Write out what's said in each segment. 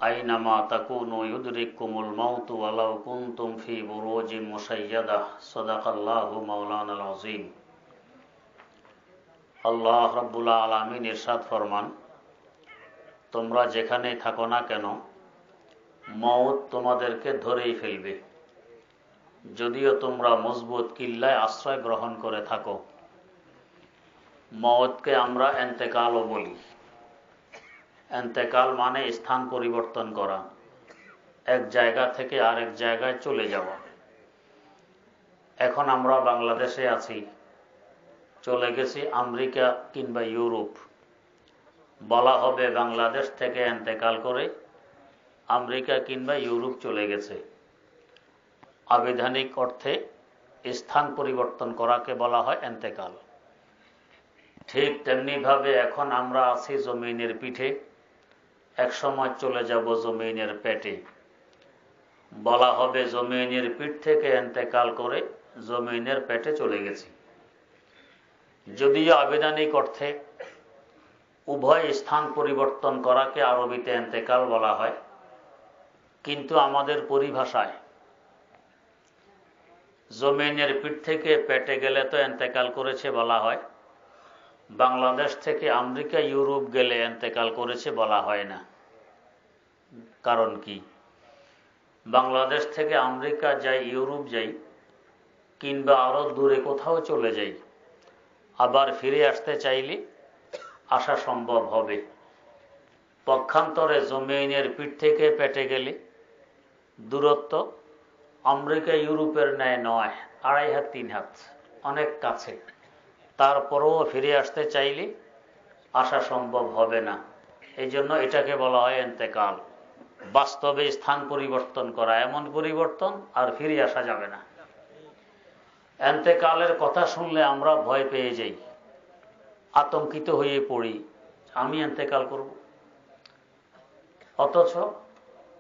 আইনামা তাকুনু ইউদরিকুমুল মাউতু ওয়ালাউ কুনতুম ফি বুরুজিন মুশাইয়াদাহ সাদাকাল্লাহু মাওলানাল আযীম। আল্লাহ রাব্বুল আলামিন ইরশাদ ফরমান, তোমরা যেখানেই থাকো না কেন মউত তোমাদেরকে ধরেই ফেলবে, যদিও তোমরা মজবুত কিল্লায় আশ্রয় গ্রহণ করে থাকো। মউতকে আমরা ইন্তেকালও বলি। ইন্তেকাল মানে স্থান পরিবর্তন করা, এক জায়গা থেকে আরেক জায়গায় চলে যাওয়া। এখন আমরা বাংলাদেশে আছি, চলে গেছি আমেরিকা কিংবা ইউরোপ। বলা হবে বাংলাদেশ থেকে ইন্তেকাল করে আমেরিকা কিংবা ইউরোপ চলে গেছে। আবিধানিক অর্থে স্থান পরিবর্তন করাকে বলা হয় ইন্তেকাল। ঠিক তেমনিভাবে এখন আমরা আছি জমিনের পিঠে, এক সময় চলে যাব জমিনের পেটে। বলা হবে জমিনের পিঠ থেকে ইন্তেকাল করে জমিনের পেটে চলে গেছি। যদিও আবিধানিক অর্থে উভয় স্থান পরিবর্তন করাকে আরবিতে ইন্তেকাল বলা হয়, কিন্তু আমাদের পরিভাষায় জমিনের পিঠ থেকে পেটে গেলে তো ইন্তেকাল করেছে বলা হয়, বাংলাদেশ থেকে আমেরিকা ইউরোপ গেলে ইন্তেকাল করেছে বলা হয় না। কারণ কি? বাংলাদেশ থেকে আমেরিকা যাই, ইউরোপ যাই, কিংবা আরো দূরে কোথাও চলে যাই, আবার ফিরে আসতে চাইলে আসা সম্ভব হবে। পক্ষান্তরে জমিনের পিঠ থেকে পেটে গেলে দূরত্ব আমেরিকা ইউরোপের ন্যায় নয়, 2.5 হাত 3 হাত, অনেক কাছে। তারপরেও ফিরে আসতে চাইলে আসা সম্ভব হবে না। এই জন্য এটাকে বলা হয় ইন্তেকাল। বাস্তবে স্থান পরিবর্তন করা, এমন পরিবর্তন আর ফিরে আসা যাবে না। ইন্তেকালের কথা শুনলে আমরা ভয় পেয়ে যাই, আতঙ্কিত হয়ে পড়ি, আমি ইন্তেকাল করব। অথচ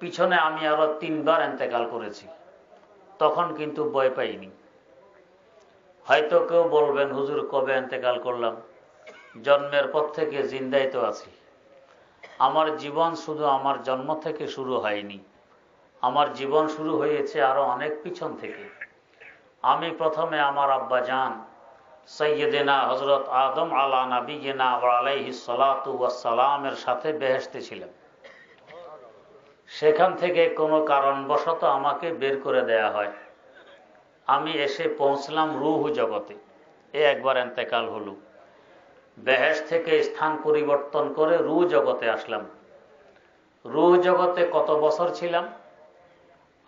পিছনে আমি আরো 3 বার ইন্তেকাল করেছি, তখন কিন্তু ভয় পাইনি। হয়তো কেউ বলবেন, হুজুর কবে ইন্তেকাল করলাম? জন্মের পর থেকে জিন্দাই তো আছি। আমার জীবন শুধু আমার জন্ম থেকে শুরু হয়নি, আমার জীবন শুরু হয়েছে আরো অনেক পিছন থেকে। আমি প্রথমে আমার আব্বা জান সৈয়দেনা হযরত আদম আলা নবিয়িনা ওয়া আলাইহিস সালাতু ওয়াস সালামের সাথে বেহেশতে ছিলাম। সেখান থেকে কোনো কারণবশত আমাকে বের করে দেয়া হয়। আমি এসে পৌঁছলাম রূহ জগতে, একবার ইন্তেকাল হলো। বেহেশত থেকে স্থান পরিবর্তন করে রূহ জগতে আসলাম। রূহ জগতে কত বছর ছিলাম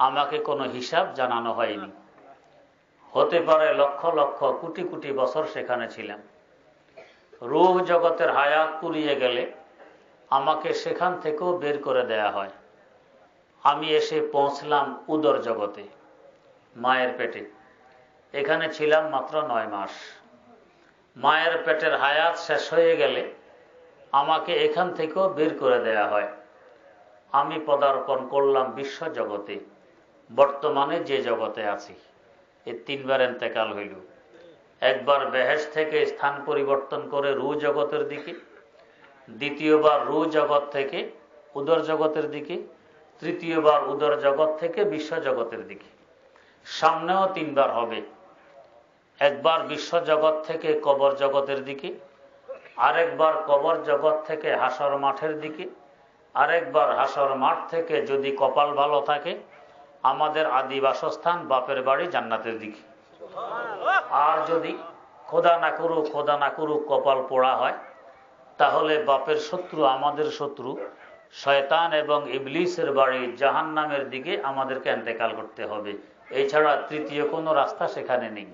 আমাকে কোনো হিসাব জানানো হয়নি। হতে পারে লক্ষ লক্ষ কোটি কোটি বছর সেখানে ছিলাম। রূহ জগতের হায়াত পুরিয়ে গেলে আমাকে সেখান থেকেও বের করে দেয়া হয়। আমি এসে পৌঁছলাম উদর জগতে, মায়ের পেটে। এখানে ছিলাম মাত্র 9 মাস। মায়ের পেটের হায়াত শেষ হয়ে গেলে আমাকে এখান থেকেও বের করে দেয়া হয়। আমি পদার্পণ করলাম বিশ্ব জগতে, বর্তমানে যে জগতে আছি। এই 3 বার ইন্তেকাল হইল। একবার বেহেশত থেকে স্থান পরিবর্তন করে রূহ জগতের দিকে, দ্বিতীয়বার রূহ জগৎ থেকে উদর জগতের দিকে, তৃতীয়বার উদর জগৎ থেকে বিশ্ব জগতের দিকে। সামনেও 3 বার হবে। একবার বিশ্ব জগৎ থেকে কবর জগতের দিকে, আরেকবার কবর জগৎ থেকে হাসর মাঠের দিকে, আরেকবার হাসর মাঠ থেকে যদি কপাল ভালো থাকে আমাদের আদি বাসস্থান বাপের বাড়ি জান্নাতের দিকে। আর যদি খোদা না করুক কপাল পোড়া হয়, তাহলে বাপের শত্রু, আমাদের শত্রু শয়তান এবং ইবলিসের বাড়ি জাহান্নামের দিকে আমাদেরকে ইন্তেকাল করতে হবে। এছাড়া তৃতীয় কোনো রাস্তা সেখানে নেই।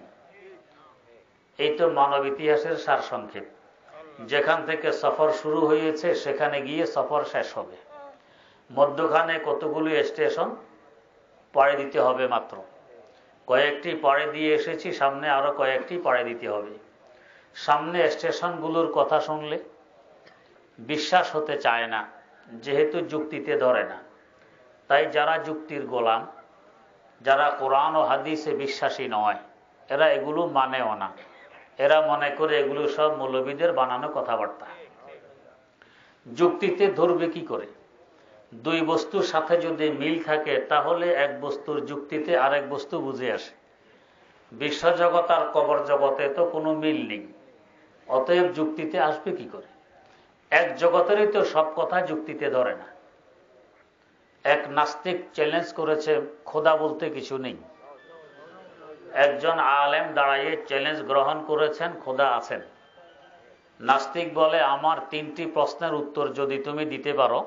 এই তো মানব ইতিহাসের সারসংক্ষেপ। যেখান থেকে সফর শুরু হয়েছে সেখানে গিয়ে সফর শেষ হবে। মধ্যখানে কতগুলি স্টেশন পাড়ি দিতে হবে মাত্র। কয়েকটি পাড়ি দিয়ে এসেছি, সামনে আরো কয়েকটি পাড়ি দিতে হবে। সামনে স্টেশনগুলোর কথা শুনলে বিশ্বাস হতে চায় না, যেহেতু যুক্তিতে ধরে না। তাই যারা যুক্তির গোলাম, যারা কোরআন ও হাদিসে বিশ্বাসী নয়, এরা এগুলো মানেও না। এরা মনে করে এগুলো সব মৌলবীদের বানানো কথাবার্তা। যুক্তিতে ধরবে কি করে? দুই বস্তুর সাথে যদি মিল থাকে তাহলে এক বস্তুর যুক্তিতে আরেক বস্তু বুঝে আসে। বিশ্বজগৎ আর কবর জগতে তো কোনো মিল নেই, অতএব যুক্তিতে আসবে কি করে? এক জগতেরই তো সব কথা যুক্তিতে ধরে না। এক নাস্তিক চ্যালেঞ্জ করেছে খোদা বলতে কিছু নেই। একজন আলেম দাঁড়িয়ে চ্যালেঞ্জ গ্রহণ করেছেন খোদা আছেন। নাস্তিক বলে আমার 3টি প্রশ্নের উত্তর যদি তুমি দিতে পারো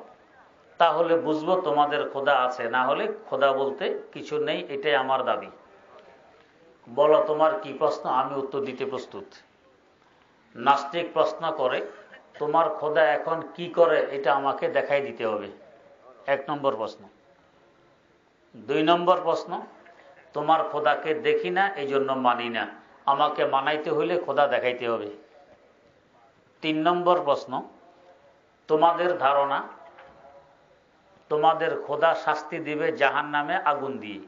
তাহলে বুঝবো তোমাদের খোদা আছে, না হলে খোদা বলতে কিছু নেই, এটাই আমার দাবি। বলো তোমার কি প্রশ্ন, আমি উত্তর দিতে প্রস্তুত। নাস্তিক প্রশ্ন করে তোমার খোদা এখন কি করে এটা আমাকে দেখাই দিতে হবে, 1 নম্বর প্রশ্ন। 2 নম্বর প্রশ্ন, তোমার খোদাকে দেখি না এই জন্য মানি না, আমাকে মানাইতে হইলে খোদা দেখাইতে হবে। 3 নম্বর প্রশ্ন, তোমাদের ধারণা তোমাদের খোদা শাস্তি দিবে জাহান্নামে আগুন দিয়ে।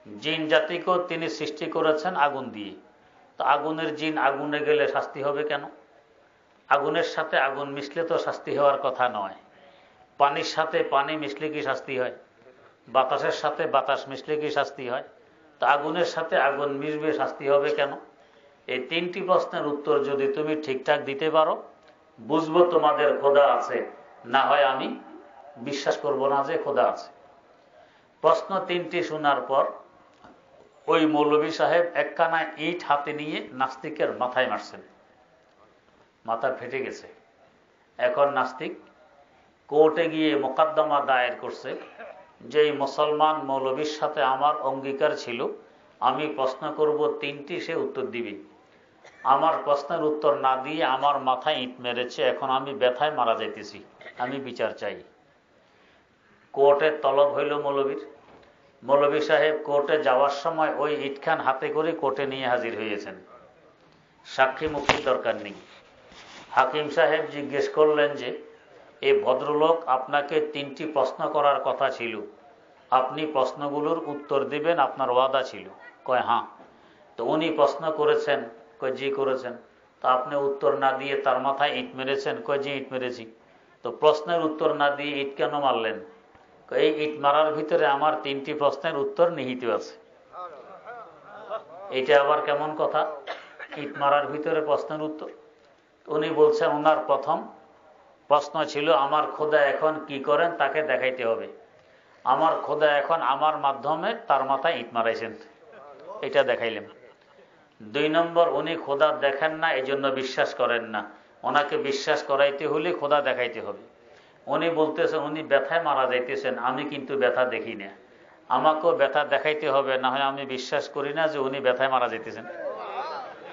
জিন জাতিকেও তিনি সৃষ্টি করেছেন আগুন দিয়ে, তো আগুনের জিন আগুনে গেলে শাস্তি হবে কেন? আগুনের সাথে আগুন মিশলে তো শাস্তি হওয়ার কথা নয়। পানির সাথে পানি মিশলে কি শাস্তি হয়? বাতাসের সাথে বাতাস মিশলে কি শাস্তি হয়? তো আগুনের সাথে আগুন মিশবে, শাস্তি হবে কেন? এই 3টি প্রশ্নের উত্তর যদি তুমি ঠিকঠাক দিতে পারো বুঝবো তোমাদের খোদা আছে, না হয় আমি বিশ্বাস করব না যে খোদা আছে। প্রশ্ন 3টি শোনার পর ওই মৌলভী সাহেব একখানা ইট হাতে নিয়ে নাস্তিকের মাথায় মারছেন, মাথা ফেটে গেছে। এখন নাস্তিক কোর্টে গিয়ে মোকদ্দমা দায়ের করছে যে এই মুসলমান মৌলভীর সাথে আমার অঙ্গীকার ছিল, আমি প্রশ্ন করব 3টি, সে উত্তর দিবে। আমার প্রশ্নের উত্তর না দিয়ে আমার মাথায় ইট মেরেছে, এখন আমি ব্যথায় মারা যাইতেছি, আমি বিচার চাই। কোর্টের তলব হইল মৌলভীর। মৌলভী সাহেব কোর্টে যাওয়ার সময় ওই ইটখান হাতে করে কোর্টে নিয়ে হাজির হয়েছেন। সাক্ষী মুক্তির দরকার নেই। হাকিম সাহেব জিজ্ঞেস করলেন যে এই ভদ্রলোক আপনাকে 3টি প্রশ্ন করার কথা ছিল, আপনি প্রশ্নগুলোর উত্তর দিবেন, আপনার ওয়াদা ছিল। কয় হ্যাঁ। তো উনি প্রশ্ন করেছেন? কয় জি করেছেন। তো আপনি উত্তর না দিয়ে তার মাথায় ইট মেরেছেন? কয় জি ইট মেরেছি। তো প্রশ্নের উত্তর না দিয়ে ইট কেন মারলেন? এই ইট মারার ভিতরে আমার 3টি প্রশ্নের উত্তর নিহিত আছে। এটা আবার কেমন কথা, ইট মারার ভিতরে প্রশ্নের উত্তর? উনি বলছেন ওনার প্রথম প্রশ্ন ছিল আমার খোদা এখন কি করেন তাকে দেখাইতে হবে। আমার খোদা এখন আমার মাধ্যমে তার মাথায় ইট মারাইছেন, এটা দেখাইলেন। 2 নম্বর, উনি খোদা দেখেন না এজন্য বিশ্বাস করেন না, ওনাকে বিশ্বাস করাইতে হলে খোদা দেখাইতে হবে। উনি বলতেছেন উনি ব্যথায় মারা যাইতেছেন, আমি কিন্তু ব্যথা দেখি না, আমাকেও ব্যথা দেখাইতে হবে, না হয় আমি বিশ্বাস করি না যে উনি ব্যথায় মারা যাইতেছেন।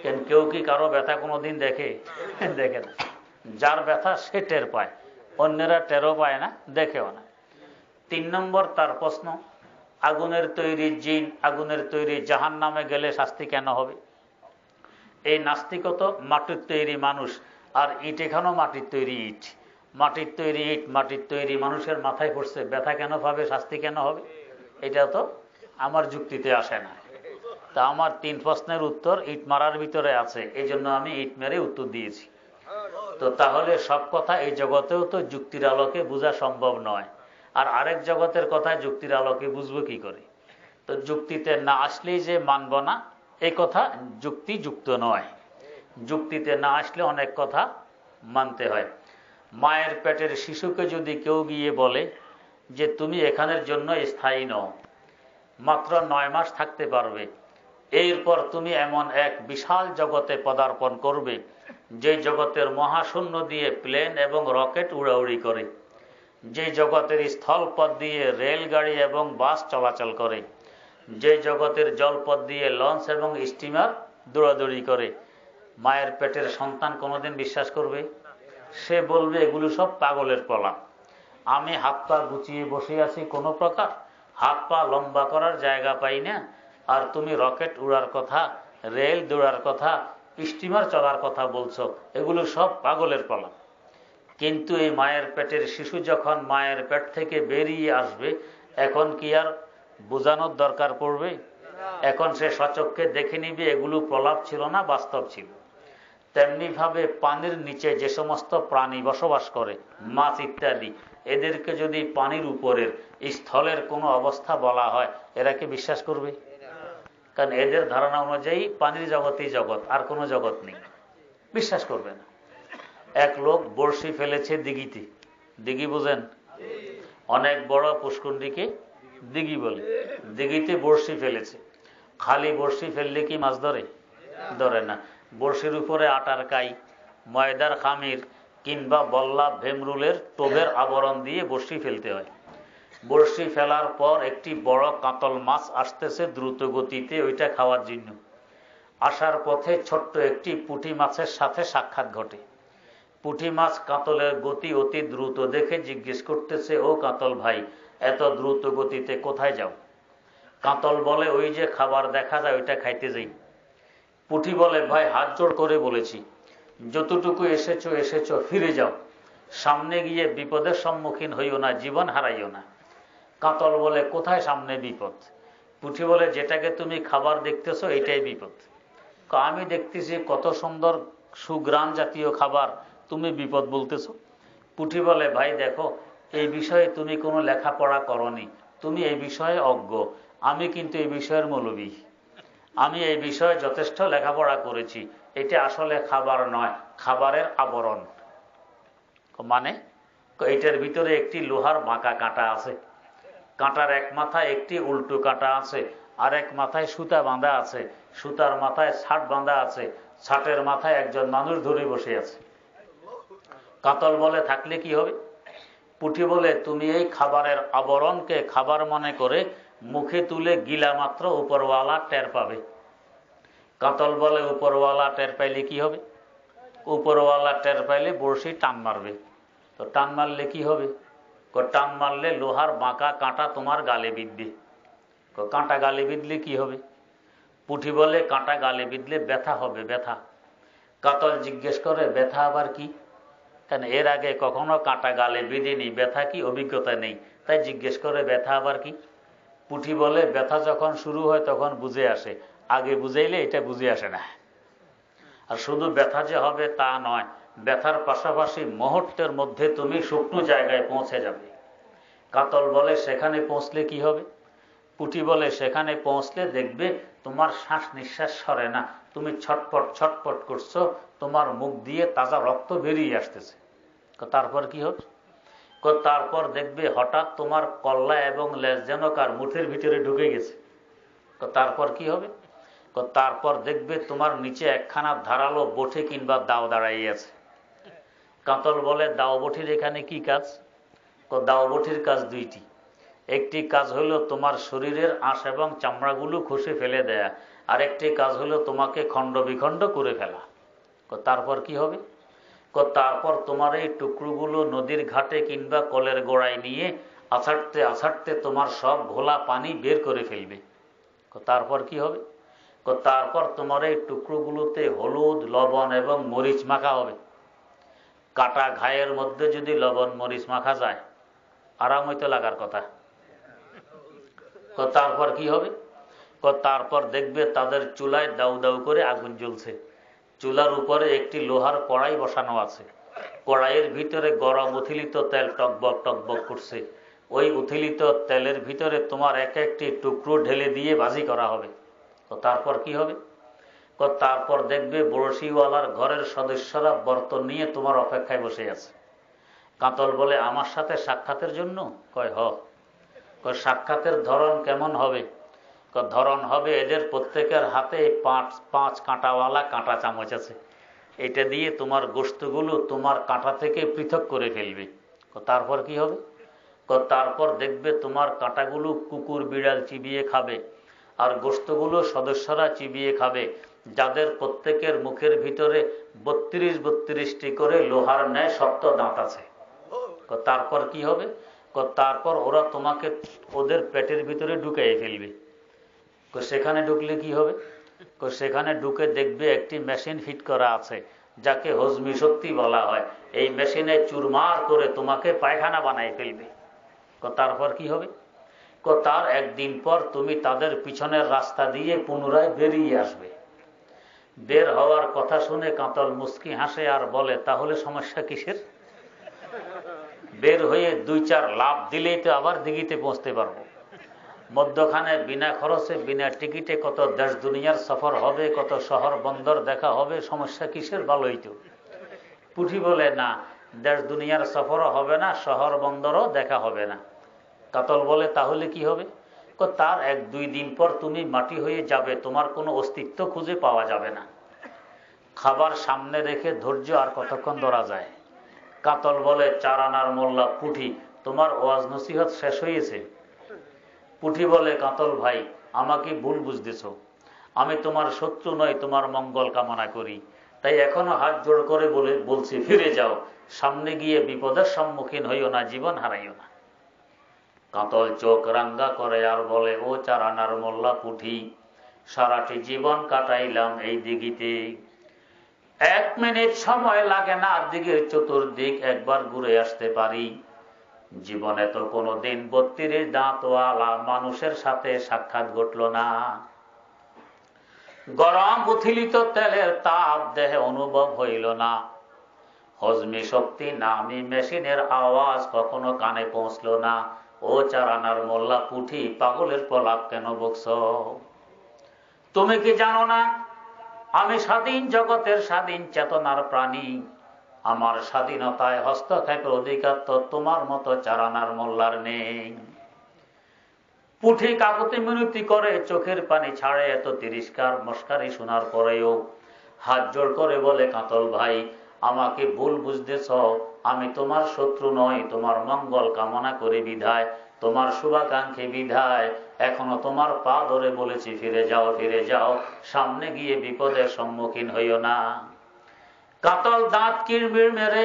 কেন কেউ কি কারো ব্যথা কোনোদিন দেখে? দেখে না। যার ব্যথা সে টের পায়, অন্যরা টেরও পায় না, দেখেও না। 3 নম্বর তার প্রশ্ন, আগুনের তৈরি জিন, আগুনের তৈরি জাহান্নামে গেলে শাস্তি কেন হবে? এই নাস্তিকত মাটির তৈরি মানুষ, আর ইট এখানেও মাটির তৈরি ইট, মাটির তৈরি ইট মাটির তৈরি মানুষের মাথায় পড়ছে, ব্যথা কেন পাবে, শাস্তি কেন হবে? এটা তো আমার যুক্তিতে আসে না। তা আমার 3 প্রশ্নের উত্তর ইট মারার ভিতরে আছে, এই জন্য আমি ইট মেরে উত্তর দিয়েছি। তো তাহলে সব কথা এই জগতেও তো যুক্তির আলোকে বোঝা সম্ভব নয়, আর আরেক জগতের কথা যুক্তির আলোকে বুঝবো কি করে? তো যুক্তিতে না আসলেই যে মানব না, এই কথা যুক্তিযুক্ত নয়। যুক্তিতে না আসলে অনেক কথা মানতে হয়। মায়ের পেটের শিশুকে যদি কেউ গিয়ে বলে যে তুমি এখানের জন্য স্থায়ী নও, মাত্র 9 মাস থাকতে পারবে, এরপর তুমি এমন এক বিশাল জগতে পদার্পণ করবে যে জগতের মহাশূন্য দিয়ে প্লেন এবং রকেট উড়াউড়ি করে, যে জগতের স্থলপথ দিয়ে রেলগাড়ি এবং বাস চলাচল করে, যে জগতের জলপথ দিয়ে লঞ্চ এবং স্টিমার দৌড়াদৌড়ি করে, মায়ের পেটের সন্তান কোনোদিন বিশ্বাস করবে? সে বলবে এগুলো সব পাগলের প্রলাপ। আমি হাত পা গুছিয়ে বসে আছি, কোনো প্রকার হাত পা লম্বা করার জায়গা পাই না, আর তুমি রকেট উড়ার কথা, রেল দৌড়ার কথা, স্টিমার চলার কথা বলছো, এগুলো সব পাগলের প্রলাপ। কিন্তু এই মায়ের পেটের শিশু যখন মায়ের পেট থেকে বেরিয়ে আসবে, এখন কি আর বোঝানোর দরকার পড়বে? এখন সে সচক্ষে দেখে নিবে এগুলো প্রলাপ ছিল না, বাস্তব ছিল। তেমনি ভাবে পানির নিচে যে সমস্ত প্রাণী বসবাস করে, মাছ ইত্যাদি, এদেরকে যদি পানির উপরের স্থলের কোনো অবস্থা বলা হয়, এরা কি বিশ্বাস করবে? কারণ এদের ধারণা অনুযায়ী পানির জগতেই জগৎ, আর কোনো জগৎ নেই, বিশ্বাস করবে না। এক লোক বড়শি ফেলেছে দিঘিতে, দিঘি বুঝেন? অনেক বড় পুষ্কুণ্ডিকে দিঘি বলে, দিঘিতে বড়শি ফেলেছে। খালি বড়শি ফেললে কি মাছ ধরে? ধরে না। বড়শির উপরে আটার কাই, ময়দার খামির কিংবা বল্লা ভেমরুলের টোভের আবরণ দিয়ে বড়শি ফেলতে হয়। বড়শি ফেলার পর একটি বড় কাতল মাছ আসতেছে দ্রুত গতিতে ওইটা খাওয়ার জন্য। আসার পথে ছোট্ট একটি পুঁটি মাছের সাথে সাক্ষাৎ ঘটে। পুঁটি মাছ কাতলের গতি অতি দ্রুত দেখে জিজ্ঞেস করতেছে, ও কাতল ভাই, এত দ্রুত গতিতে কোথায় যাও? কাতল বলে, ওই যে খাবার দেখা যায় ওইটা খাইতে যাই। পুঁটি বলে, ভাই হাত জোড় করে বলেছি, যতটুকু এসেছো এসেছো, ফিরে যাও, সামনে গিয়ে বিপদের সম্মুখীন হইও না, জীবন হারাইও না। কাতল বলে, কোথায় সামনে বিপদ? পুঁটি বলে, যেটাকে তুমি খাবার দেখতেছো এটাই বিপদ। আমি দেখতেছি কত সুন্দর সুগ্রাণ জাতীয় খাবার, তুমি বিপদ বলতেছো। পুঁটি বলে, ভাই দেখো, এই বিষয়ে তুমি কোনো লেখাপড়া করনি, তুমি এই বিষয়ে অজ্ঞ, আমি কিন্তু এই বিষয়ের মৌলবী, আমি এই বিষয়ে যথেষ্ট লেখাপড়া করেছি। এটা আসলে খাবার নয়, খাবারের আবরণ। মানে এটার ভিতরে একটি লোহার বাঁকা কাঁটা আছে, কাঁটার এক মাথায় একটি উল্টো কাঁটা আছে, আর এক মাথায় সুতা বাঁধা আছে, সুতার মাথায় ছাট বাঁধা আছে, ছাটের মাথায় একজন মানুষ ধরে বসে আছে। কাতল বলে, থাকলে কি হবে? পুঁটি বলে, তুমি এই খাবারের আবরণকে খাবার মনে করে মুখে তুলে গিলা মাত্র উপরওয়ালা টের পাবে। কাতল বলে, উপরওয়ালা টের পাইলে কি হবে? উপরওয়ালা টের পাইলে বড়শি টান মারবে। তো টান মারলে কি হবে? টান মারলে লোহার বাঁকা কাঁটা তোমার গালে বিঁধবে। কাঁটা গালে বিঁধলে কি হবে? পুঁটি বলে, কাঁটা গালে বিঁধলে ব্যথা হবে, ব্যথা। কাতল জিজ্ঞেস করে, ব্যথা আবার কি? কেন এর আগে কখনো কাঁটা গালে বিঁধেনি, ব্যথা কি অভিজ্ঞতা নেই, তাই জিজ্ঞেস করে ব্যথা আবার কি? পুঁটি বলে, ব্যথা যখন শুরু হয় তখন বুঝে আসে, আগে বুঝাইলে এটা বুঝে আসে না। আর শুধু ব্যথা যে হবে তা নয়, ব্যথার পাশাপাশি মুহূর্তের মধ্যে তুমি শুকনো জায়গায় পৌঁছে যাবে। কাতল বলে, সেখানে পৌঁছলে কি হবে? পুঁটি বলে, সেখানে পৌঁছলে দেখবে তোমার শ্বাস নিঃশ্বাস সরে না, তুমি ছটপট ছটপট করছো, তোমার মুখ দিয়ে তাজা রক্ত বেরিয়ে আসতেছে। তারপর কি হবে? তারপর দেখবে হঠাৎ তোমার কল্লা এবং লেজ যেন কার মুঠের ভিতরে ঢুকে গেছে। তারপর কি হবে? তারপর দেখবে তোমার নিচে একখানা ধারালো বঠি কিংবা দাও দাঁড়াইয়ে আছে। কাতল বলে, দাও বঠির এখানে কি কাজ? দাও বঠির কাজ দুইটি। একটি কাজ হলো তোমার শরীরের আঁশ এবং চামড়াগুলো খসে ফেলে দেয়া, আর একটি কাজ হলো তোমাকে খণ্ড বিখণ্ড করে ফেলা। তারপর কি হবে? তারপর তোমার এই টুকরোগুলো নদীর ঘাটে কিংবা কলের গোড়ায় নিয়ে আছাড়তে আছাড়তে তোমার সব ঘোলা পানি বের করে ফেলবে। তারপর কি হবে? তারপর তোমার এই টুকরোগুলোতে হলুদ, লবণ এবং মরিচ মাখা হবে। কাটা ঘায়ের মধ্যে যদি লবণ মরিচ মাখা যায়, আরাম হইতে লাগার কথা। তারপর কি হবে? তারপর দেখবে তাদের চুলায় দাউ দাউ করে আগুন জ্বলছে, চুলার উপরে একটি লোহার কড়াই বসানো আছে, কড়াইয়ের ভিতরে গরম উথিলিত তেল টকবক টকবক করছে। ওই উথিলিত তেলের ভিতরে তোমার এক একটি টুকরো ঢেলে দিয়ে ভাজি করা হবে। তারপর কি হবে? তারপর দেখবে বড়শিওয়ালার ঘরের সদস্যরা বর্তন নিয়ে তোমার অপেক্ষায় বসে আছে। কাতল বলে, আমার সাথে সাক্ষাতের জন্য? কয় হ। সাক্ষাতের ধরন কেমন হবে? ধরন হবে, এদের প্রত্যেকের হাতে পাঁচ কাঁটাওয়ালা কাঁটা চামচ আছে, এটা দিয়ে তোমার গোশতগুলো তোমার কাঁটা থেকে পৃথক করে ফেলবে। তারপর কি হবে? তারপর দেখবে তোমার কাঁটাগুলো কুকুর বিড়াল চিবিয়ে খাবে, আর গোশতগুলো সদস্যরা চিবিয়ে খাবে, যাদের প্রত্যেকের মুখের ভিতরে 32টি করে লোহার ন্যায় শক্ত দাঁত আছে। তারপর কি হবে? তারপর ওরা তোমাকে ওদের পেটের ভিতরে ঢুকিয়ে ফেলবে। সেখানে ঢুকলে কি হবে? সেখানে ঢুকে দেখবে একটি মেশিন ফিট করা আছে, যাকে হজমি শক্তি বলা হয়। এই মেশিনে চুরমার করে তোমাকে পায়খানা বানাই ফেলবে। তারপর কি হবে? তার একদিন পর তুমি তাদের পিছনের রাস্তা দিয়ে পুনরায় বেরিয়ে আসবে। বের হওয়ার কথা শুনে কাতল মুস্কি হাসে আর বলে, তাহলে সমস্যা কিসের? বের হয়ে 2-4 লাফ দিলেই তো আবার দিঘিতে পৌঁছতে পারবো। মধ্যখানে বিনা খরচে বিনা টিকিটে কত দেশ দুনিয়ার সফর হবে, কত শহর বন্দর দেখা হবে, সমস্যা কিসের? ভালোই তো। পুঁথি বলে, না, দেশ দুনিয়ার সফরও হবে না, শহর বন্দরও দেখা হবে না। কাতল বলে, তাহলে কি হবে? তার 1-2 দিন পর তুমি মাটি হয়ে যাবে, তোমার কোনো অস্তিত্ব খুঁজে পাওয়া যাবে না। খাবার সামনে রেখে ধৈর্য আর কতক্ষণ ধরা যায়? কাতল বলে, 4 আনার মোল্লা পুঁঠি, তোমার ওয়াজ নসিহত শেষ হয়েছে? পুঁঠি বলে, কাতল ভাই, আমাকে ভুল বুঝতেছ। আমি তোমার শত্রু নই, তোমার মঙ্গল কামনা করি। তাই এখনো হাত জোড় করে বলছি, ফিরে যাও, সামনে গিয়ে বিপদের সম্মুখীন হইও না, জীবন হারাইও না। কাতল চোখ রাঙ্গা করে আর বলে, ও 4 আনার মোল্লা পুঁঠি, সারাটি জীবন কাটাইলাম এই দিঘিতে, 1 মিনিট সময় লাগে না দিঘির চতুর্দিক একবার ঘুরে আসতে পারি। জীবনে তো কোনোদিন 32 দাঁতওয়ালা মানুষের সাথে সাক্ষাৎ ঘটল না। গরম উথিলিত তেলের তাপ দেহে অনুভব হইল না। হজমি শক্তি নামি মেশিনের আওয়াজ কখনো কানে পৌঁছল না। ও 4 আনার মোল্লা পুঁঠি, পাগলের প্রলাপ কেন বকছ? তুমি কি জানো না আমি স্বাধীন জগতের স্বাধীন চেতনার প্রাণী? আমার স্বাধীনতায় হস্তক্ষেপের অধিকার তো তোমার মতো 4 আনার মোল্লার নেই। পুঁঠি কাকুতি মিনতি করে, চোখের পানি ছাড়ে। এত তিরস্কার মস্কারি শোনার পরেও হাত জোড় করে বলে, কাতল ভাই, আমাকে ভুল বুঝতেছ। আমি তোমার শত্রু নই, তোমার মঙ্গল কামনা করে বিধায়, তোমার শুভাকাঙ্ক্ষী বিধায় এখনো তোমার পা ধরে বলেছি, ফিরে যাও, ফিরে যাও, সামনে গিয়ে বিপদের সম্মুখীন হইও না। কাতল দাঁত কিরমির মেরে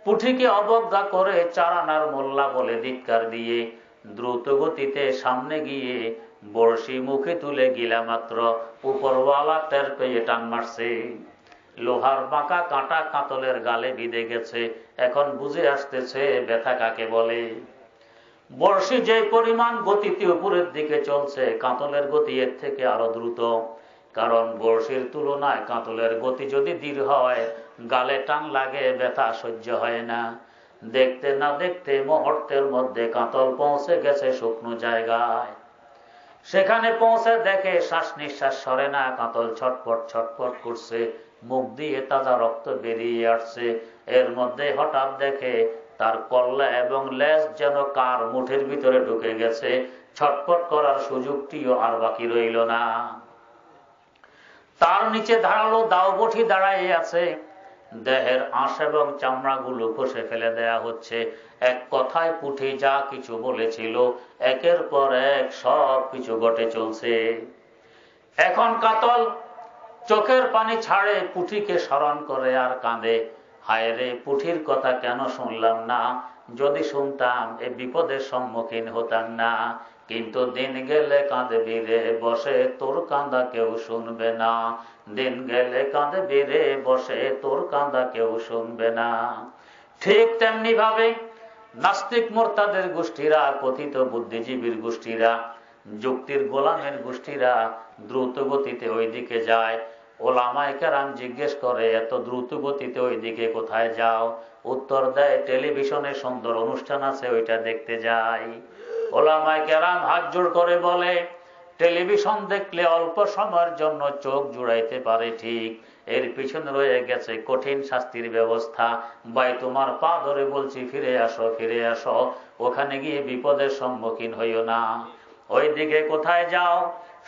পুঁঠিকে অবজ্ঞা করে 4 আনার মোল্লা বলে ধিক্কার দিয়ে দ্রুত গতিতে সামনে গিয়ে বড়শি মুখে তুলে গিলা মাত্র উপরওয়ালা টের পেয়ে টান মারছে। লোহার বাঁকা কাঁটা কাতলের গালে বিঁধে গেছে। এখন বুঝে আসতেছে ব্যথা কাকে বলে। বড়শি যে পরিমাণ গতিতে উপরের দিকে চলছে, কাতলের গতি এর থেকে আরো দ্রুত। কারণ বড়শির তুলনায় কাতলের গতি যদি ধীর হয়, গালে টান লাগে, ব্যথা সহ্য হয় না। দেখতে না দেখতে মুহূর্তের মধ্যে কাতল পৌঁছে গেছে শুকনো জায়গায়। সেখানে পৌঁছে দেখে শ্বাস নিঃশ্বাস সরে না। কাতল ছটপট ছটপট করছে, মুখ দিয়ে তাজা রক্ত বেরিয়ে আসছে। এর মধ্যে হঠাৎ দেখে তার কল্লা এবং লেজ যেন কার মুঠের ভিতরে ঢুকে গেছে। ছটপট করার সুযোগটিও আর বাকি রইল না। তার নিচে ধারালো দাও বঠি দাঁড়াইয়ে আছে। দেহের আঁশ এবং চামড়াগুলো খসে ফেলে দেয়া হচ্ছে। এক কথায় পুঁঠি যা কিছু বলেছিল একের পর এক সব কিছু ঘটে চলছে। এখন কাতল চোখের পানি ছাড়ে, পুঁঠিকে স্মরণ করে আর কাঁদে, হায় রে, পুঁঠির কথা কেন শুনলাম না? যদি শুনতাম এ বিপদের সম্মুখীন হতাম না। কিন্তু দিন গেলে কাঁদবি রে বসে, তোর কাঁদা কেউ শুনবে না। দিন গেলে কাঁদবি রে বসে, তোর কাঁদা কেউ শুনবে না। ঠিক তেমনি ভাবে নাস্তিক মোরতাদের গোষ্ঠীরা, কথিত বুদ্ধিজীবীর গোষ্ঠীরা, যুক্তির গোলামের গোষ্ঠীরা দ্রুত গতিতে ওইদিকে যায়। ওলামায়ে কেরাম জিজ্ঞেস করে, এত দ্রুত গতিতে ওইদিকে কোথায় যাও? উত্তর দেয়, টেলিভিশনে সুন্দর অনুষ্ঠান আছে, ওইটা দেখতে যাই। ওলামায়ে কেরাম হাত জোড় করে বলে, টেলিভিশন দেখলে অল্প সময়ের জন্য চোখ জুড়াইতে পারে ঠিক, এর পিছনে রয়ে গেছে কঠিন শাস্তির ব্যবস্থা। ভাই, তোমার পা ধরে বলছি, ফিরে আসো, ফিরে আসো, ওখানে গিয়ে বিপদের সম্মুখীন হইও না। ওইদিকে কোথায় যাও?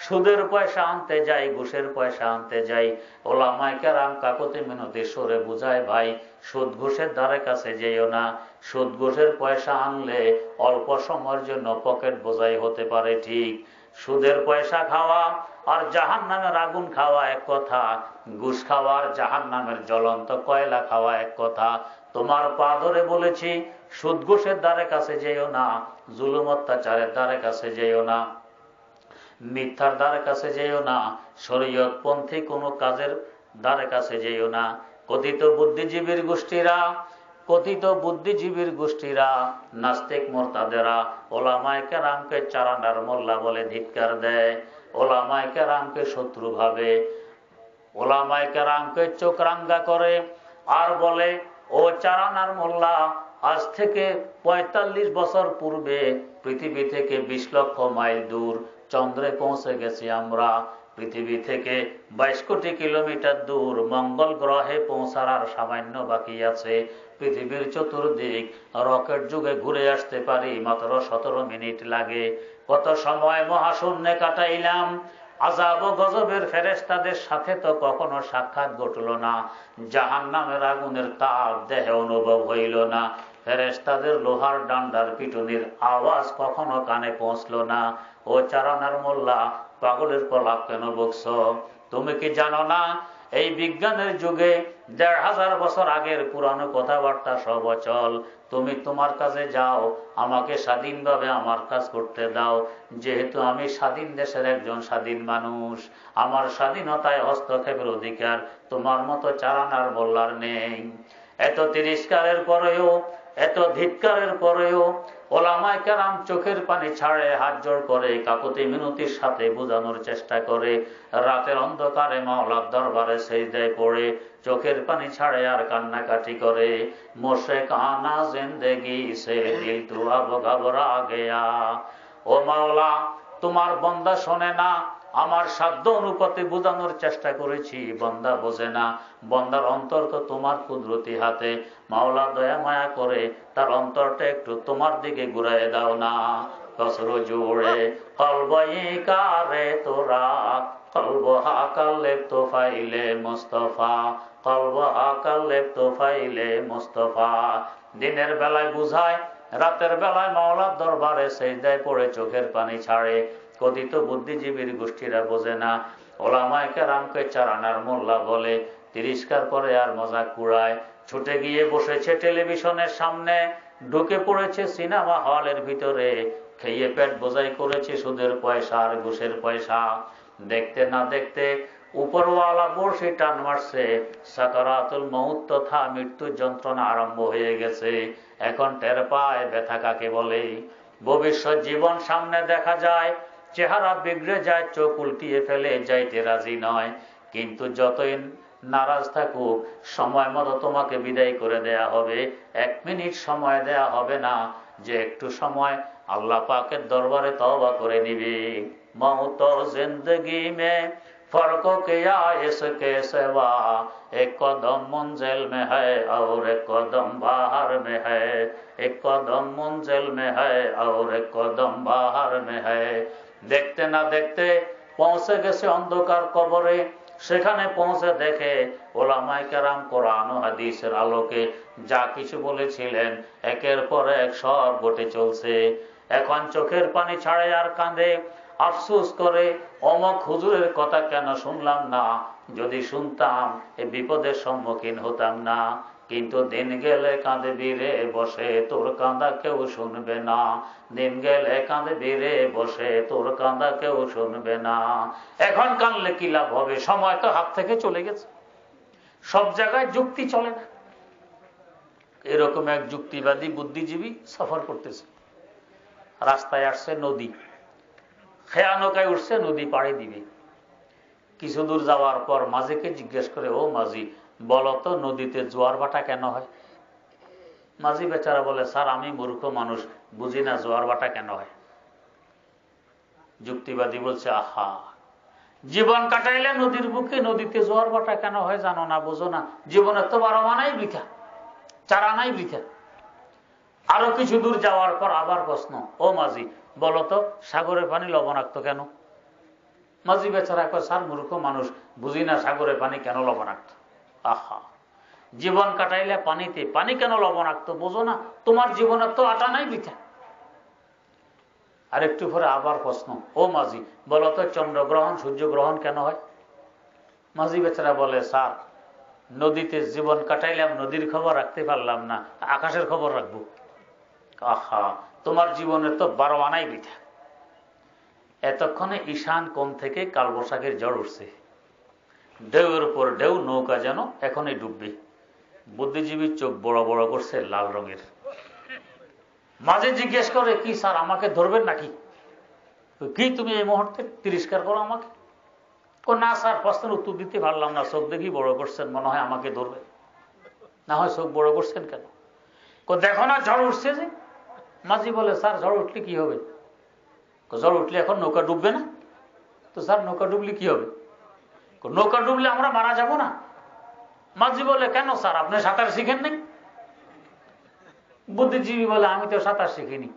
সুদের পয়সা আনতে যাই, ঘুষের পয়সা আনতে যাই। ওলামায়ে কেরাম কাকুতি মিনতি সরে বুঝায়, ভাই, সুদ ঘুষের দ্বারে কাছে যেও না। সুদ ঘুষের পয়সা আনলে অল্প সময়ের জন্য পকেট বোঝাই হতে পারে ঠিক, সুদের পয়সা খাওয়া আর জাহান্নামের আগুন খাওয়া এক কথা, ঘুষ খাওয়া আর জাহান্নামের জ্বলন্ত কয়লা খাওয়া এক কথা। তোমার পা ধরে বলেছি, সুদ ঘুষের দ্বারে কাছে যেও না, জুলুম অত্যাচারের দ্বারে কাছে যেও না, মিথ্যার দ্বারে কাছে যেও না, শরীয়তপন্থী কোনো কাজের দ্বারে কাছে যেও না। কথিত বুদ্ধিজীবীর গোষ্ঠীরা, নাস্তিক মোরতাদেরা ওলামায়ে কেরামকে 4 আনার মোল্লা বলে ধিক্কার দেয়, ওলামায়ে কেরামকে শত্রু ভাবে। ওলামায়ে কেরামকে চোখ রাঙ্গা করে আর বলে, ও চারানার মোল্লা, আজ থেকে ৪৫ বছর পূর্বে পৃথিবী থেকে ২০ লক্ষ মাইল দূর চন্দ্রে পৌঁছে গেছি আমরা। পৃথিবী থেকে ২২ কোটি কিলোমিটার দূর মঙ্গল গ্রহে পৌঁছার আর সামান্য বাকি আছে। পৃথিবীর চতুর্দিক রকেট যুগে ঘুরে আসতে পারি মাত্র ১৭ মিনিট লাগে। কত সময় মহাশূন্যে কাটাইলাম। আযাব ও গজবের ফেরেশতাদের সাথে তো কখনো সাক্ষাৎ ঘটল না। জাহান্নামের আগুনের তাপ দেহে অনুভব হইল না। ফেরেশতাদের লোহার ডান্ডার পিটুনির আওয়াজ কখনো কানে পৌঁছলো না। ও চারানার মোল্লা, পাগলের প্রলাপ কেন বকছ? তুমি কি জানো না এই বিজ্ঞানের যুগে ১৫০০ বছর আগের পুরানো কথাবার্তা সব অচল। তুমি তোমার কাজে যাও, আমাকে স্বাধীনভাবে আমার কাজ করতে দাও। যেহেতু আমি স্বাধীন দেশের একজন স্বাধীন মানুষ, আমার স্বাধীনতায় হস্তক্ষেপের অধিকার তোমার মতো চারানার মোল্লার নেই। এত তিরস্কারের পরেও, এত ধিক্কারের পরেও ওলামায়ে কেরাম চোখের পানি ছাড়ে, হাত জোড় করে, কাকুতি মিনতির সাথে বোঝানোর চেষ্টা করে। রাতের অন্ধকারে মাওলার দরবারে সিজদায় পড়ে চোখের পানি ছাড়ে আর কান্নাকাটি করে। মুশরিক আনা জিন্দেগি সে দিল তু আব ঘবরা গয়া। ও মাওলা, তোমার বান্দা শোনে না। আমার সাধ্য অনুপাতে বোঝানোর চেষ্টা করেছি, বান্দা বোঝে না। বান্দার অন্তর তো তোমার কুদরতি হাতে। মাওলা, দয়া মায়া করে তার অন্তরটা একটু তোমার দিকে ঘুরাই দাও না। কসর জোড়ে কলবই কারে তোরা, কলব হাকালে তো ফাইলে মুস্তফা, কলব হাকালে তো ফাইলে মুস্তফা। দিনের বেলায় বুঝায়, রাতের বেলায় মাওলার দরবারে সিজদায় পড়ে চোখের পানি ছাড়ে। কথিত বুদ্ধিজীবীর গোষ্ঠীরা বোঝে না। ওলামায়ে কেরামকে চারানার মোল্লা বলে, তিরস্কার করে আর মজাক কুড়ায়। ছুটে গিয়ে বসেছে টেলিভিশনের সামনে, ঢুকে পড়েছে সিনেমা হলের ভিতরে, খেয়ে পেট বোঝাই করেছে সুদের পয়সা আর ঘুষের পয়সা। দেখতে না দেখতে উপরওয়ালা বর্ষি টান মারছে। সাকারাতুল মউত তথা মৃত্যুর যন্ত্রণা আরম্ভ হয়ে গেছে। এখন টের পায় ব্যথা কাকে বলে। ভবিষ্যৎ জীবন সামনে দেখা যায়, চেহারা বিগড়ে যায়, চোখ উল্টিয়ে ফেলে, যাইতে রাজি নয়। কিন্তু যতই নারাজ থাকুক, সময় মতো তোমাকে বিদায় করে দেয়া হবে। ১ মিনিট সময় দেয়া হবে না যে একটু সময় আল্লাহ পাকের দরবারে তওবা করে নিবে। মওত জিন্দেগি মে फर्क किया इसके सिवा, एक कदम मंजिल में है और एक कदम बाहर में है, एक कदम मंजिल में है और एक कदम बाहर में है। देखते ना देखते পৌঁছে গেছে অন্ধকার কবরে। সেখানে পৌঁছে দেখে ওলামায়ে কেরাম কোরআন ও হাদিসের আলোকে যা কিছু বলেছিলেন একের পর এক সব ঘটে চলছে। এখন চোখের পানি ছাড়ে আর কাঁদে, আফসোস করে, অমক হুজুরের কথা কেন শুনলাম না। যদি শুনতাম এ বিপদের সম্মুখীন হতাম না। কিন্তু দিন গেলে কাঁদবি রে বসে, তোর কাঁদা কেউ শুনবে না। দিন গেলে কাঁদবি রে বসে, তোর কাঁদা কেউ শুনবে না। এখন কাঁদলে কি লাভ হবে? সময় তো হাত থেকে চলে গেছে। সব জায়গায় যুক্তি চলে না। এরকম এক যুক্তিবাদী বুদ্ধিজীবী সফর করতেছে। রাস্তায় আসছে নদী, খেয়া নৌকায় উঠছে, নদী পাড়ি দিবে। কিছু দূর যাওয়ার পর মাঝিকে জিজ্ঞেস করে, ও মাঝি, বলতো নদীতে জোয়ার ভাটা কেন হয়? মাঝি বেচারা বলে, স্যার আমি মূর্খ মানুষ, বুঝি না জোয়ার ভাটা কেন হয়। যুক্তিবাদী বলছে, আহা, জীবন কাটাইলে নদীর বুকে, নদীতে জোয়ার ভাটা কেন হয় জানো না, বোঝো না? জীবনের তো ১২ আনাই বৃথা, ৪ আনাই বৃথা। আরো কিছু দূর যাওয়ার পর আবার প্রশ্ন, ও মাঝি বলতো সাগরের পানি লবণাক্ত কেন? মাঝি বেচারা কয়, স্যার মূর্খ মানুষ, বুঝি না সাগরের পানি কেন লবণাক্ত। আহা, জীবন কাটাইলে পানিতে, পানি কেন লবণাক্ত বোঝো না? তোমার জীবনের তো ৮ আনাই বৃথা। আর একটু পরে আবার প্রশ্ন, ও মাঝি বলতো চন্দ্রগ্রহণ সূর্যগ্রহণ কেন হয়? মাঝি বেচারা বলে, স্যার নদীতে জীবন কাটাইলাম, নদীর খবর রাখতে পারলাম না, আকাশের খবর রাখবো। আহা, তোমার জীবনের তো ১২ আনাই বৃথা। এতক্ষণে ঈশান কোণ থেকে কালবৈশাখীর ঝড় উঠছে। ঢেউয়ের উপর ঢেউ, নৌকা যেন এখনই ডুববে। বুদ্ধিজীবীর চোখ বড় বড় করছে, লাল রঙের। মাঝে জিজ্ঞেস করে, কি স্যার আমাকে ধরবেন নাকি? কি তুমি এই মুহূর্তে তিরস্কার করো আমাকে? না স্যার, প্রশ্নের উত্তর দিতে পারলাম না, চোখ দেখি বড় করছেন, মনে হয় আমাকে ধরবে। না হয় চোখ বড় করছেন কেন? দেখো না ঝড় উঠছে যে। মাঝি বলে, স্যার ঝড় উঠলে কি হবে? ঝড় উঠলে এখন নৌকা ডুববে না তো। স্যার নৌকা ডুবলে কি হবে? নৌকা ডুবলে আমরা মারা যাব না। মাঝি বলে, কেন স্যার, আপনি সাঁতার শিখেন নাই? বুদ্ধিজীবী বলে, আমি তো সাঁতার শিখিনি।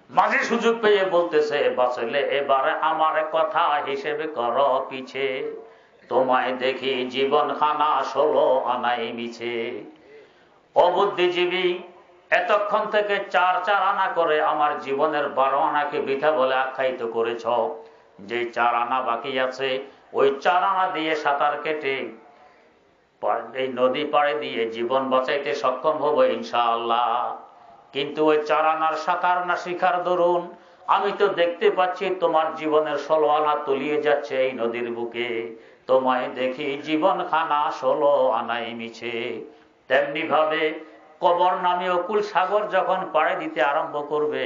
মাঝি সুযোগ পেয়ে বলতেছে, বাঁচলে এবারে আমার কথা হিসেবে কর পিছে, তোমায় দেখি জীবন খানা 16 আনাই মিছে। অবুদ্ধিজীবী, এতক্ষণ থেকে 4 আনা করে আমার জীবনের 12 আনাকে বৃথা বলে আখ্যায়িত করেছ। যে 4 আনা বাকি আছে, ওই 4 আনা দিয়ে সাঁতার কেটে এই নদী পাড়ে দিয়ে জীবন বাঁচাইতে সক্ষম হবো ইনশাআল্লাহ। কিন্তু ওই 4 আনার সাঁতার না শিখার দরুন আমি তো দেখতে পাচ্ছি তোমার জীবনের 16 আনা তলিয়ে যাচ্ছে এই নদীর বুকে। তোমায় দেখি জীবন খানা 16 আনাই মিছে। তেমনি ভাবে কবর নামে অকুল সাগর যখন পাড়ে দিতে আরম্ভ করবে,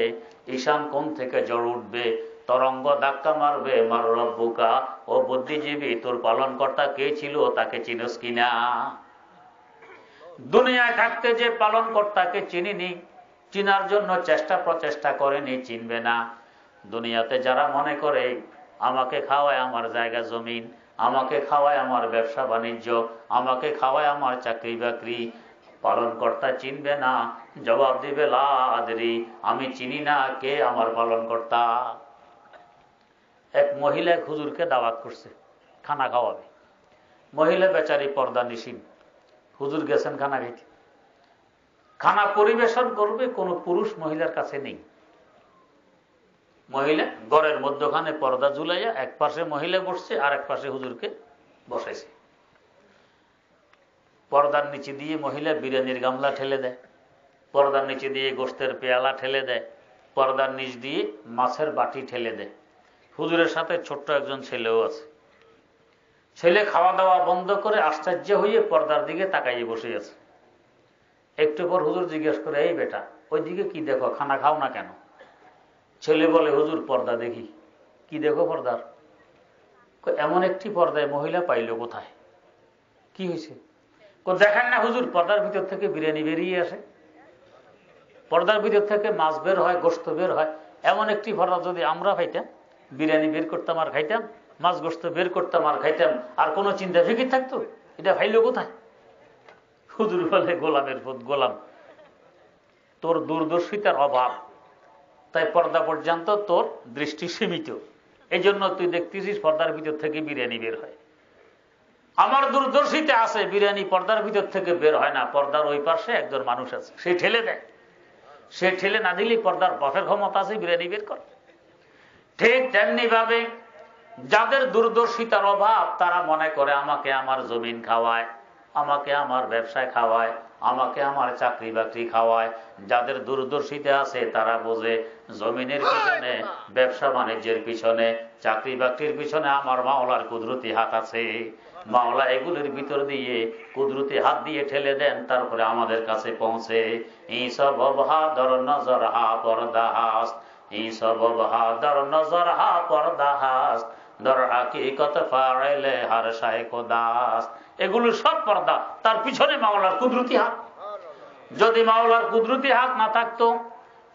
ঈশান কোণ থেকে ঝড় উঠবে, তরঙ্গ ধাক্কা মারবে, মার রব্বুকা। ও বুদ্ধিজীবী, তোর পালন কর্তা কে ছিল তাকে চিনস কিনা? দুনিয়ায় থাকতে যে পালন কর্তাকে চিনিনি, চিনার জন্য চেষ্টা প্রচেষ্টা করেনি, চিনবে না। দুনিয়াতে যারা মনে করে আমাকে খাওয়ায় আমার জায়গা জমিন, আমাকে খাওয়ায় আমার ব্যবসা বাণিজ্য, আমাকে খাওয়ায় আমার চাকরি বাকরি, পালন কর্তা চিনবে না। জবাব দিবে, লা আদরি, আমি চিনি না কে আমার পালন কর্তা। এক মহিলা হুজুরকে দাওয়াত করছে, খানা খাওয়াবে। মহিলা বেচারি পর্দা নিশীন। হুজুর গেছেন খানা খাইতে, খানা পরিবেশন করবে, কোনো পুরুষ মহিলার কাছে নেই। মহিলা ঘরের মধ্যখানে পর্দা ঝুলাইয়া এক পাশে মহিলা বসছে, আর এক পাশে হুজুরকে বসাইছে। পর্দার নিচে দিয়ে মহিলা বিরিয়ানির গামলা ঠেলে দেয়, পর্দার নিচে দিয়ে গোশতের পেয়ালা ঠেলে দেয়, পর্দার নিচ দিয়ে মাছের বাটি ঠেলে দেয়। হুজুরের সাথে ছোট্ট একজন ছেলেও আছে। ছেলে খাওয়া দাওয়া বন্ধ করে আশ্চর্য হয়ে পর্দার দিকে তাকাইয়ে বসে আছে। একটু পর হুজুর জিজ্ঞেস করে, এই বেটা, ওই দিকে কি দেখো, খানা খাও না কেন? ছেলে বলে, হুজুর পর্দা দেখি। কি দেখো পর্দার? এমন একটি পর্দায় মহিলা পাইল কোথায়? কি হয়েছে? দেখেন না হুজুর, পর্দার ভিতর থেকে বিরিয়ানি বেরিয়ে আসে, পর্দার ভিতর থেকে মাছ বের হয়, গোশত বের হয়। এমন একটি পর্দা যদি আমরা পাইতাম, বিরিয়ানি বের করতাম আর খাইতাম, মাছ গোশত বের করতাম আর খাইতাম, আর কোনো চিন্তা ফিকির থাকতো? এটা পাইল কোথায়? হুজুর বলে, গোলামের পুত গোলাম, তোর দূরদর্শিতার অভাব, তাই পর্দা পর্যন্ত তোর দৃষ্টি সীমিত, এই জন্য তুই দেখতেছিস পর্দার ভিতর থেকে বিরিয়ানি বের হয়। আমার দূরদর্শিতা আছে, বিরিয়ানি পর্দার ভিতর থেকে বের হয় না। পর্দার ওই পাশে একজন মানুষ আছে, সে ঠেলে দেয়। সে ঠেলে না দিলে পর্দার বাফের ক্ষমতা আছে বিরিয়ানি বের করে। ঠিক তেমনি ভাবে যাদের দূরদর্শিতার অভাব, তারা মনে করে আমাকে আমার জমিন খাওয়ায়, আমাকে আমার ব্যবসায় খাওয়ায়, আমাকে আমার চাকরি বাকরি খাওয়ায়। যাদের দূরদর্শিতা আছে তারা বোঝে জমিনের পিছনে, ব্যবসা বাণিজ্যের পিছনে, চাকরি বাকরির পিছনে আমার মাওলার কুদরতি হাত আছে। মাওলা এগুলির ভিতর দিয়ে কুদরতি হাত দিয়ে ঠেলে দেন, তারপরে আমাদের কাছে পৌঁছে। ঈসব বাহাদুর নজর হা পরদাহাস, ঈসব বাহাদুর নজর হা পরদাহাস, দর হাকিকত ফাইলে হার শায় খোদাস। এগুলো সব পর্দা, তার পিছনে মাওলার কুদরতি হাত। যদি মাওলার কুদরতি হাত না থাকতো,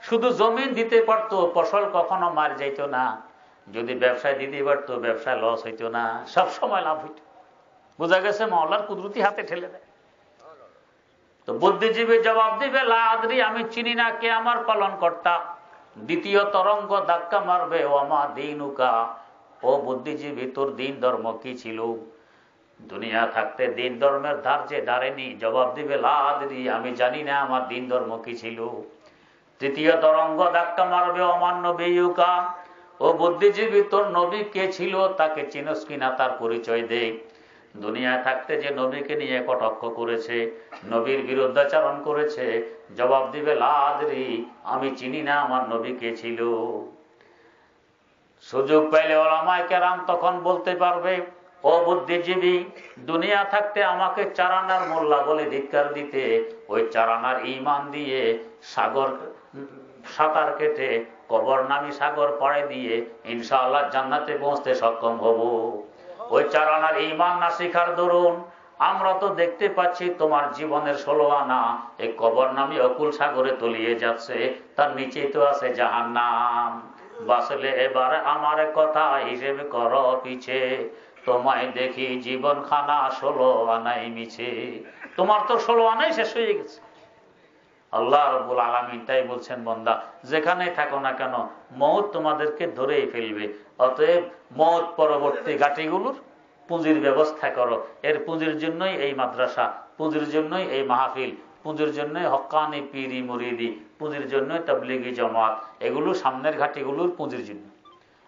শুধু জমিন দিতে পারতো, ফসল কখনো মার যাইত না। যদি ব্যবসায় দিতে পারতো, ব্যবসায় লস হইতো না, সব সময় লাভ হইত। বোঝা গেছে মাওলার কুদরতি হাতে ঠেলে দেয়। তো বুদ্ধিজীবী জবাব দিবে, লা আদরি, আমি চিনি না কে আমার পালন কর্তা। দ্বিতীয় তরঙ্গ ধাক্কা মারবে, ওয়ামা দীনুকা, ও বুদ্ধিজীবী, তোর দিন ধর্ম কি ছিল? দুনিয়া থাকতে দিন ধর্মের ধার যে ধারেনি, জবাব দিবে, লা আদরি, আমি জানি না আমার দিন ধর্ম কি ছিল। তৃতীয় তরঙ্গ ধাক্কা মারবে, ওমান নবিয়ুকা, ও বুদ্ধিজীবী, তোর নবী কে ছিল তাকে চিনস কিনা, তার পরিচয় দে। দুনিয়ায় থাকতে যে নবীকে নিয়ে কটাক্ষ করেছে, নবীর বিরুদ্ধাচরণ করেছে, জবাব দিবে, লা আদরি, আমি চিনি না আমার নবী কে ছিল। সুযোগ পাইলে ওলামায়ে কেরাম তখন বলতে পারবে, ও বুদ্ধিজীবী, দুনিয়া থাকতে আমাকে 4 আনার মোল্লা বলে ধিক্কার দিতে, ওই 4 আনার ঈমান দিয়ে সাগর সাঁতার কেটে কবর নামি সাগর পাড়ে দিয়ে ইনশাআল্লাহ জান্নাতে পৌঁছতে সক্ষম হব। ওই 4 আনার ঈমান না শিখার দরুন আমরা তো দেখতে পাচ্ছি তোমার জীবনের 16 আনা এই কবর নামে অকুল সাগরে তলিয়ে যাচ্ছে, তার নিচেই তো আছে জাহান্নাম। বাসলে এবার আমার কথা হিসেব করো পিছে, তোমায় দেখি জীবন খানা 16 আনাই মিছে। তোমার তো 16 আনাই শেষ হয়ে গেছে। আল্লাহ রাব্বুল আলামিন তাই বলছেন, বান্দা যেখানেই থাকো না কেন মওত তোমাদেরকে ধরেই ফেলবে। অতএব মওত পরবর্তী ঘাটিগুলোর পুঁজির ব্যবস্থা করো। এর পুঁজির জন্যই এই মাদ্রাসা, পুঁজির জন্যই এই মাহফিল, পুঁজির জন্যই হক্কানি পীরি মুরিদি, পুঁজির জন্যই তাবলীগি জামাত। এগুলো সামনের ঘাটিগুলোর পুঁজির জন্য।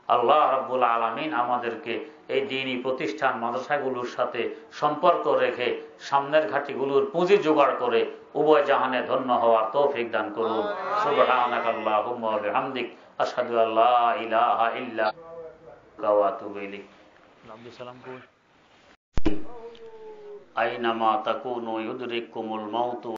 আল্লাহ রাব্বুল আলামিন আমাদেরকে এই দ্বীনি প্রতিষ্ঠান মাদ্রাসাগুলোর সাথে সম্পর্ক রেখে সামনের ঘাটিগুলোর পুঁজি জোগাড় করে উভয় জাহানে ধন্য হওয়ার তৌফিক দান করুন। সুবহানাকাল্লাহুম্মা ওয়া বিহামদিক আশহাদু আল্লা ইলাহা ইল্লা আনতা ওয়া আতুবু ইলাইক। আব্দুল সালাম কই? আইনামা তাকুনু ইউদরিকুমুল মাউত।